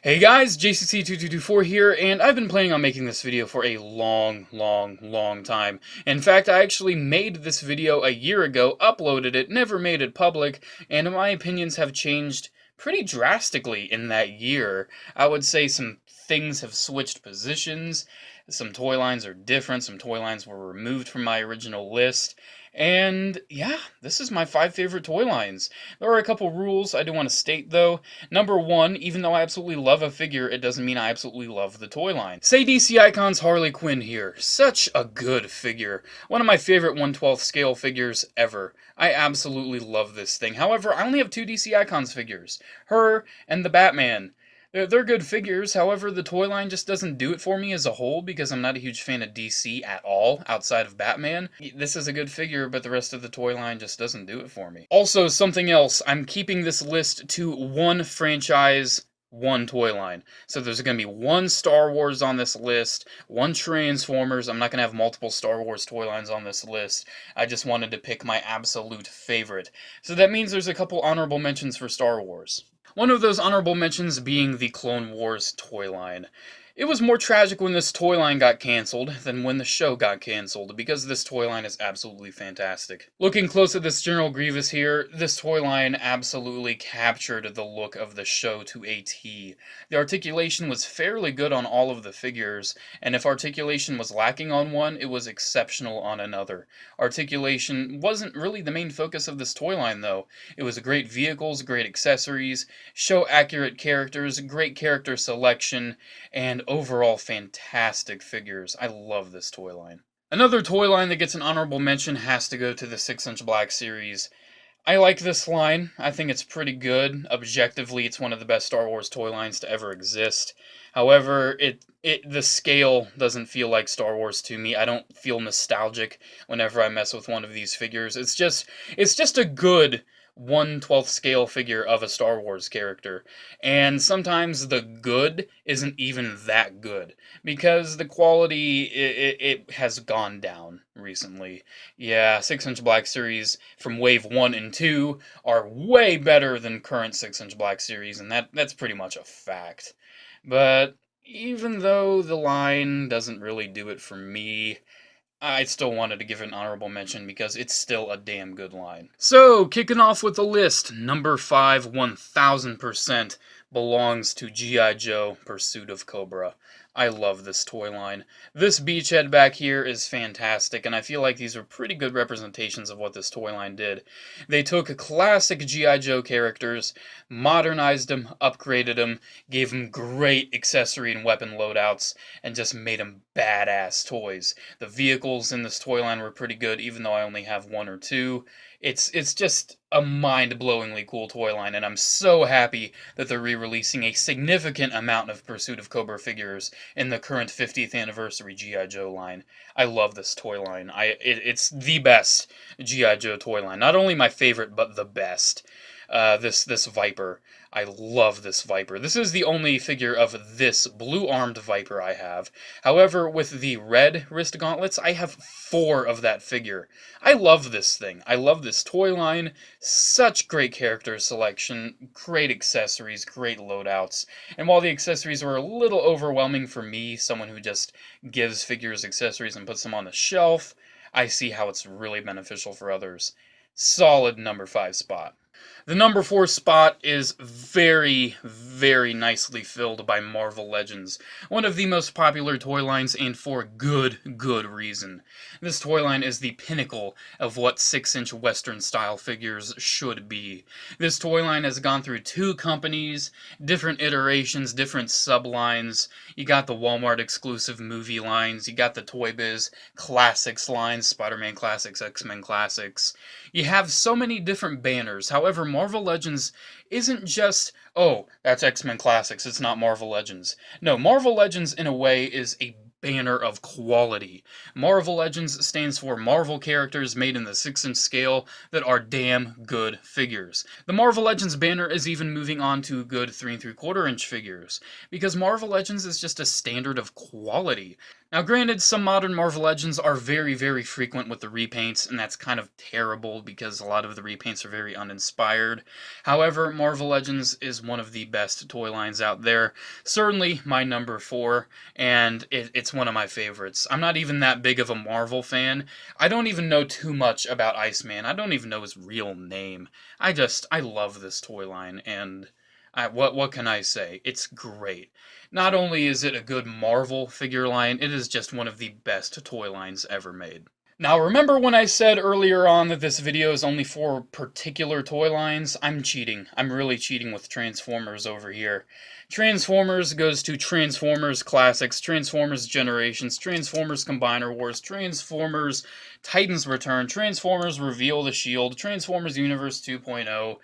Hey guys, JCC2224 here, and I've been planning on making this video for a long time. In fact, I actually made this video a year ago, uploaded it, never made it public, and my opinions have changed pretty drastically in that year. I would say some things have switched positions, some toy lines are different, some toy lines were removed from my original list, and yeah, this is my 5 favorite toy lines. There are a couple rules I do want to state though. Number one, even though I absolutely love a figure, it doesn't mean I absolutely love the toy line. Say DC Icon's Harley Quinn here. Such a good figure. One of my favorite 1/12 scale figures ever. I absolutely love this thing. However, I only have 2 DC Icons figures. Her and the Batman. They're good figures, however, the toy line just doesn't do it for me as a whole because I'm not a huge fan of DC at all, outside of Batman. This is a good figure, but the rest of the toy line just doesn't do it for me. Also, something else, I'm keeping this list to one franchise, one toy line. So there's going to be one Star Wars on this list, one Transformers. I'm not going to have multiple Star Wars toy lines on this list. I just wanted to pick my absolute favorite. So that means there's a couple honorable mentions for Star Wars. One of those honorable mentions being the Clone Wars toy line. It was more tragic when this toy line got cancelled than when the show got cancelled, because this toy line is absolutely fantastic. Looking close at this General Grievous here, this toy line absolutely captured the look of the show to a T. The articulation was fairly good on all of the figures, and if articulation was lacking on one, it was exceptional on another. Articulation wasn't really the main focus of this toy line though. It was great vehicles, great accessories, show-accurate characters, great character selection, and overall fantastic figures. I love this toy line. Another toy line that gets an honorable mention has to go to the 6-inch Black series. I like this line. I think it's pretty good. Objectively, it's one of the best Star Wars toy lines to ever exist. However, the scale doesn't feel like Star Wars to me. I don't feel nostalgic whenever I mess with one of these figures. It's just a good 1/12 scale figure of a Star Wars character. And sometimes the good isn't even that good, because the quality, it has gone down recently. Yeah, 6-inch Black Series from Wave 1 and 2 are way better than current 6-inch Black Series, and that's pretty much a fact. But even though the line doesn't really do it for me, I still wanted to give an honorable mention because it's still a damn good line. So, kicking off with the list, number 5, 1000% belongs to G.I. Joe Pursuit of Cobra. I love this toy line. This beachhead back here is fantastic, and I feel like these are pretty good representations of what this toy line did. They took classic G.I. Joe characters, modernized them, upgraded them, gave them great accessory and weapon loadouts, and just made them badass toys. The vehicles in this toy line were pretty good, even though I only have 1 or 2. It's just a mind-blowingly cool toy line, and I'm so happy that they're re-releasing a significant amount of Pursuit of Cobra figures in the current 50th anniversary G.I. Joe line. I love this toy line. It's the best G.I. Joe toy line. Not only my favorite, but the best. This Viper. I love this Viper. This is the only figure of this blue-armed Viper I have. However, with the red wrist gauntlets, I have 4 of that figure. I love this thing. I love this toy line. Such great character selection, great accessories, great loadouts. And while the accessories were a little overwhelming for me, someone who just gives figures accessories and puts them on the shelf, I see how it's really beneficial for others. Solid number 5 spot. The number 4 spot is very nicely filled by Marvel Legends, one of the most popular toy lines, and for good reason. This toy line is the pinnacle of what 6-inch Western style figures should be. This toy line has gone through 2 companies, different iterations, different sublines. You got the Walmart exclusive movie lines, you got the Toy Biz Classics lines, Spider-Man Classics, X-Men Classics. You have so many different banners. However, Marvel Legends isn't just, oh, that's X-Men Classics, it's not Marvel Legends. No, Marvel Legends, in a way, is a banner of quality. Marvel Legends stands for Marvel characters made in the 6-inch scale that are damn good figures. The Marvel Legends banner is even moving on to good 3 3/4 inch figures, because Marvel Legends is just a standard of quality. Now, granted, some modern Marvel Legends are very, very frequent with the repaints, and that's kind of terrible because a lot of the repaints are very uninspired. However, Marvel Legends is one of the best toy lines out there. Certainly my number 4, and it's one of my favorites. I'm not even that big of a Marvel fan. I don't even know too much about Iceman. I don't even know his real name. I love this toy line, and what can I say? It's great. Not only is it a good Marvel figure line, it is just one of the best toy lines ever made. Now, remember when I said earlier on that this video is only for particular toy lines? I'm cheating. I'm really cheating with Transformers over here. Transformers goes to Transformers Classics, Transformers Generations, Transformers Combiner Wars, Transformers Titans Return, Transformers Reveal the Shield, Transformers Universe 2.0,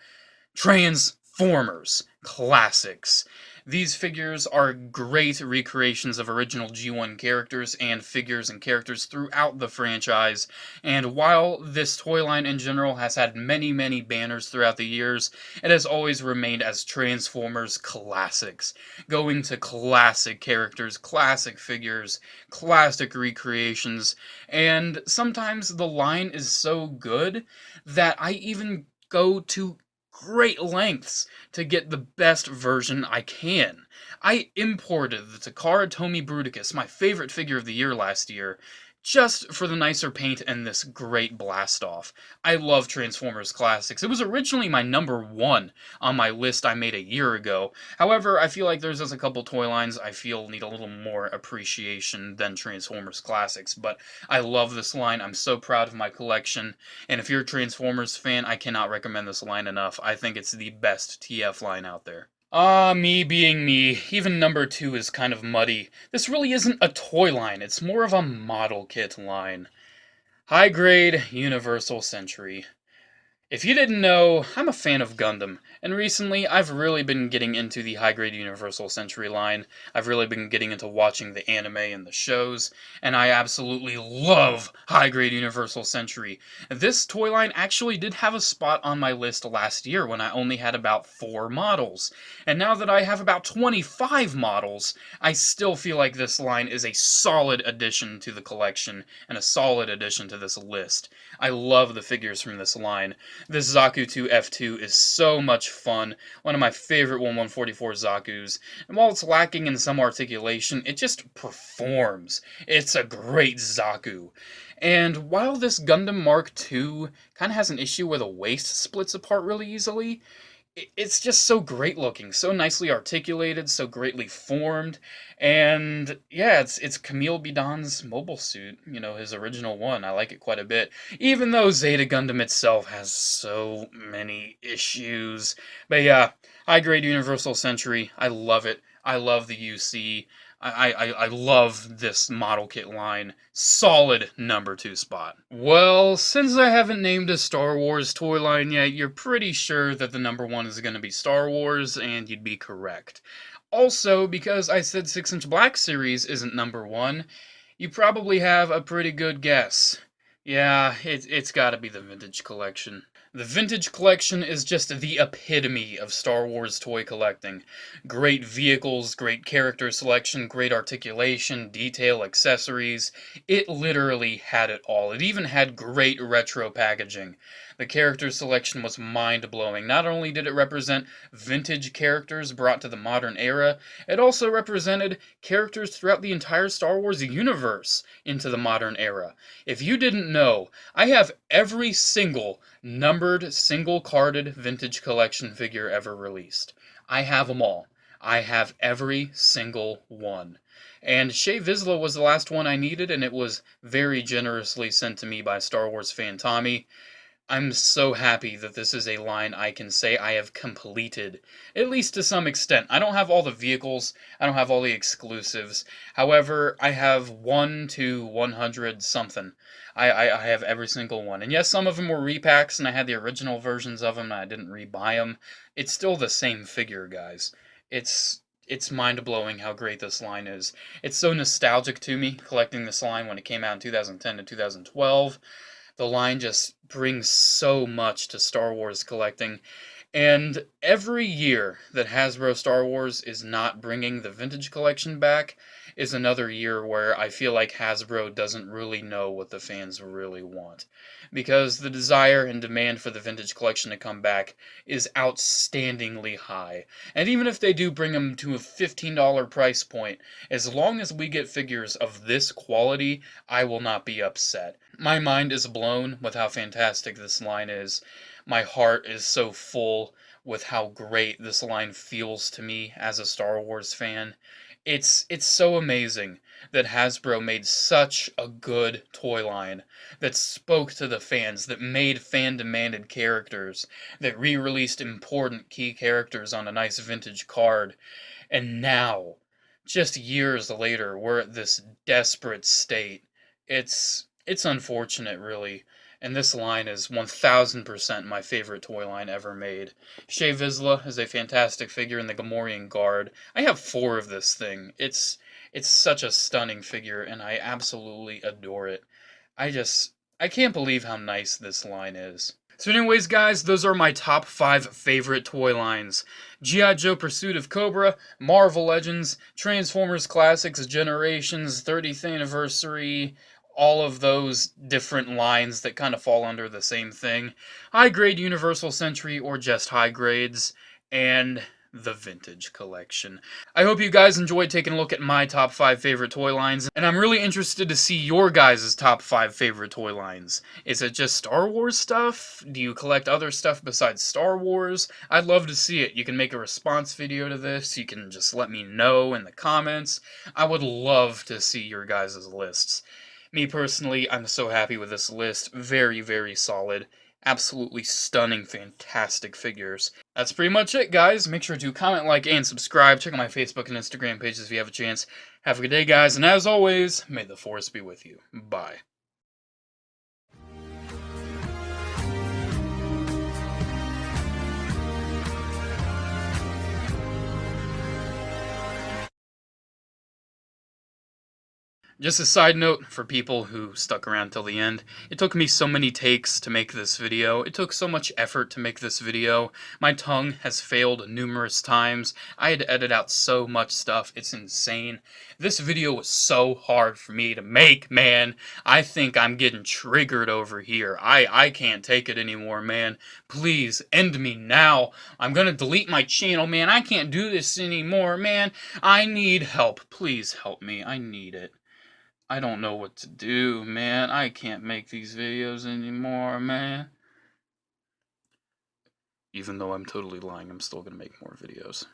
Transformers Classics. These figures are great recreations of original G1 characters and figures and characters throughout the franchise, and while this toy line in general has had many, many banners throughout the years, it has always remained as Transformers Classics, going to classic characters, classic figures, classic recreations, and sometimes the line is so good that I even go to great lengths to get the best version I can. I imported the Takara Tomy Bruticus, my favorite figure of the year last year, just for the nicer paint and this great blast-off. I love Transformers Classics. It was originally my number 1 on my list I made a year ago. However, I feel like there's just a couple toy lines I feel need a little more appreciation than Transformers Classics, but I love this line. I'm so proud of my collection, and if you're a Transformers fan, I cannot recommend this line enough. I think it's the best TF line out there. Ah, me being me, even number 2 is kind of muddy. This really isn't a toy line, it's more of a model kit line. High grade, Universal Century. If you didn't know, I'm a fan of Gundam, and recently I've really been getting into the high-grade Universal Century line. I've really been getting into watching the anime and the shows, and I absolutely love high-grade Universal Century. This toy line actually did have a spot on my list last year when I only had about 4 models, and now that I have about 25 models, I still feel like this line is a solid addition to the collection and a solid addition to this list. I love the figures from this line. This Zaku 2 F2 is so much fun, one of my favorite 1144 Zakus, and while it's lacking in some articulation, it just performs. It's a great Zaku. And while this Gundam Mark II kind of has an issue where the waist splits apart really easily, it's just so great looking, so nicely articulated, so greatly formed, and yeah, it's Camille Bidon's mobile suit, you know, his original one. I like it quite a bit, even though Zeta Gundam itself has so many issues. But yeah, high grade Universal Century, I love it. I love the UC. I love this model kit line. Solid number 2 spot. Well, since I haven't named a Star Wars toy line yet, you're pretty sure that the number 1 is going to be Star Wars, and you'd be correct. Also, because I said 6-inch Black Series isn't number 1, you probably have a pretty good guess. Yeah, it's gotta be the Vintage Collection. The Vintage Collection is just the epitome of Star Wars toy collecting. Great vehicles, great character selection, great articulation, detail, accessories. It literally had it all. It even had great retro packaging. The character selection was mind-blowing. Not only did it represent vintage characters brought to the modern era, it also represented characters throughout the entire Star Wars universe into the modern era. If you didn't know, I have every single numbered, single-carded Vintage Collection figure ever released. I have them all. I have every single one. And Shea Vizsla was the last one I needed, and it was very generously sent to me by Star Wars fan Tommy. I'm so happy that this is a line I can say I have completed, at least to some extent. I don't have all the vehicles, I don't have all the exclusives. However, I have 1 to 100 something. I have every single one. And yes, some of them were repacks, and I had the original versions of them, and I didn't rebuy them. It's still the same figure, guys. It's mind-blowing how great this line is. It's so nostalgic to me, collecting this line when it came out in 2010 to 2012. The line just brings so much to Star Wars collecting, And every year that Hasbro Star Wars is not bringing the vintage collection back is another year where I feel like Hasbro doesn't really know what the fans really want. Because the desire and demand for the vintage collection to come back is outstandingly high. And even if they do bring them to a $15 price point, as long as we get figures of this quality, I will not be upset. My mind is blown with how fantastic this line is. My heart is so full with how great this line feels to me as a Star Wars fan. It's so amazing that Hasbro made such a good toy line that spoke to the fans, that made fan-demanded characters, that re-released important key characters on a nice vintage card. And now, just years later, we're at this desperate state. It's unfortunate, really. And this line is 1000% my favorite toy line ever made. Shea Vizsla is a fantastic figure in the Gamorrean Guard. I have 4 of this thing. It's such a stunning figure, and I absolutely adore it. I can't believe how nice this line is. So anyways, guys, those are my top 5 favorite toy lines. G.I. Joe Pursuit of Cobra, Marvel Legends, Transformers Classics, Generations, 30th Anniversary, all of those different lines that kind of fall under the same thing. High grade Universal Century or just high grades, and the vintage collection. I hope you guys enjoyed taking a look at my top 5 favorite toy lines, and I'm really interested to see your guys' top 5 favorite toy lines. Is it just Star Wars stuff? Do you collect other stuff besides Star Wars? I'd love to see it. You can make a response video to this, you can just let me know in the comments. I would love to see your guys' lists. Me personally, I'm so happy with this list. Very, very solid. Absolutely stunning, fantastic figures. That's pretty much it, guys. Make sure to comment, like, and subscribe. Check out my Facebook and Instagram pages if you have a chance. Have a good day, guys, and as always, may the Force be with you. Bye. Just a side note for people who stuck around till the end, it took me so many takes to make this video. It took so much effort to make this video. My tongue has failed numerous times. I had to edit out so much stuff. It's insane. This video was so hard for me to make, man. I think I'm getting triggered over here. I can't take it anymore, man. Please, end me now. I'm gonna delete my channel, man. I can't do this anymore, man. I need help. Please help me. I need it. I don't know what to do, man. I can't make these videos anymore, man. Even though I'm totally lying, I'm still gonna make more videos.